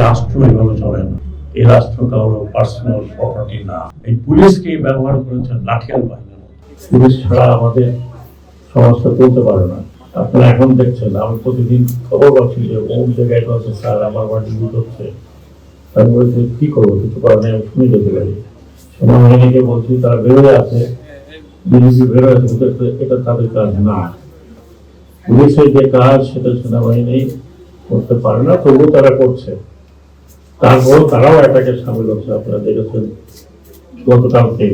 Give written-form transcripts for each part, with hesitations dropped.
রাষ্ট্র এভাবে চলে না। এই রাষ্ট্র কারো পার্সোনাল প্রপার্টি না। এই পুলিশকে ব্যবহার করেছেন লাঠিয়াল বাহিনীর মতো। পুলিশ ছাড়া আমাদের সমাজটা চলতে পারে না। আপনারা এখন দেখছেন, আমি প্রতিদিন খবর পাচ্ছি যে অমুক জায়গায় বলছে স্যার আমার বাড়ি লুট হচ্ছে। আমি বলছি কি করবো, কিছু করার নেই, আমি শুনে যেতে পারি। সেনাবাহিনীকে বলছি তারা বেরোয় আছে, বিজেপি বেরোয় আছে, কিন্তু এটা তাদের কাজ না। পুলিশের যে কাজ সেটা সেনাবাহিনী করতে পারে না, তবুও তারা করছে। তারপর তারাও এটাকে সামিল হচ্ছে। আপনারা দেখেছেন গতকালকে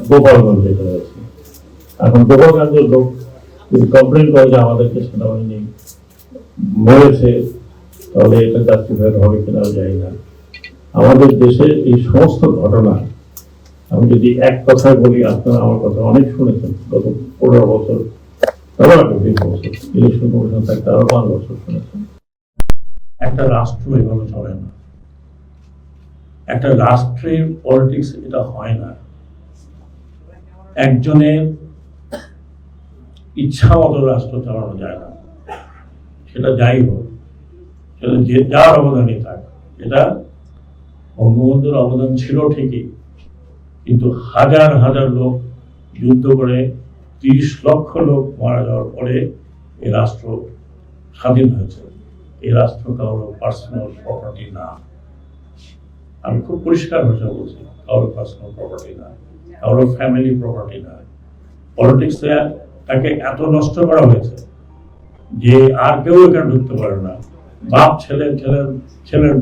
গোপালগঞ্জ যেতে হয়েছে। এখন গোপালগঞ্জের লোক যদি কমপ্লেন করে যে আমাদেরকে সেনাবাহিনী মেরেছে, তাহলে এটা জাস্টিফাইড হবে কিনা জানি না। আমাদের দেশে এই সমস্ত ঘটনা আমি যদি এক কথায় বলি, আপনারা আমার কথা অনেক শুনেছেন। গত 15 বছর, আরো 20 বছর ইলেকশন কমিশন থাকতে আরো 5 বছর শুনেছেন। একটা রাষ্ট্র এভাবে চলে না। একটা রাষ্ট্রের পলিটিক্স এটা হয় না। একজনের ইচ্ছা মতো রাষ্ট্র চালানো যায় না। সেটা যাই হোক, সেটা যে যার অবদানই থাক। এটা বঙ্গবন্ধুর অবদান ছিল ঠিকই, কিন্তু হাজার হাজার লোক যুদ্ধ করে 30 লক্ষ লোক মারা যাওয়ার পরে এই রাষ্ট্র স্বাধীন হয়েছে। এই রাষ্ট্র কারো পার্সোনাল প্রপার্টি না। আমি খুব পরিষ্কার ভাষা বলছি, কারো পার্সোনাল প্রপার্টি না, কারো ফ্যামিলি প্রপার্টি না। পলিটিক্সে তাকে এত নষ্ট করা হয়েছে যে আর কেউ এখানে ঢুকতে পারে না। বাপ ছেলের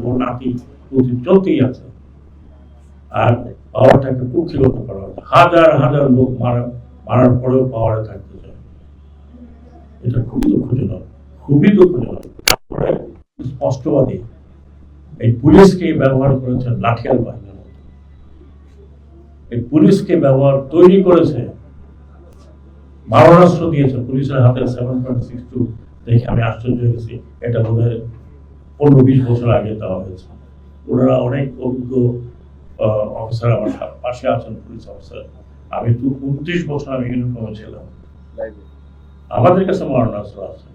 বউ নাতি পুতি চলতেই আছে। আর পাওয়ারটাকে কুক্ষিগত করা হয়েছে। হাজার হাজার লোক মারার পরেও পাওয়ারে থাকতে চায়। এটা খুবই দুঃখজনক, খুবই দুঃখজনক। স্পষ্টবাদী এই পুলিশকে ব্যবহার করেছেন লাঠিয়াল বাহিনীর মতো। এই পুলিশকে ব্যবহার তৈরি করেছে, মারণাস্ত্র দিয়েছে। পুলিশের হাতে 7.62 দেখে আমি আশ্চর্য হয়েছি। এটা বোধ হয় 15-20 বছর আগে দেওয়া হয়েছে। ওনারা অনেক অভিজ্ঞ অফিসার আমার পাশে আছেন, পুলিশ অফিসার। আমি 29 বছর আমি ইউনিফর্মে ছিলাম, আমাদের কাছে মারণাস্ত্র আছে।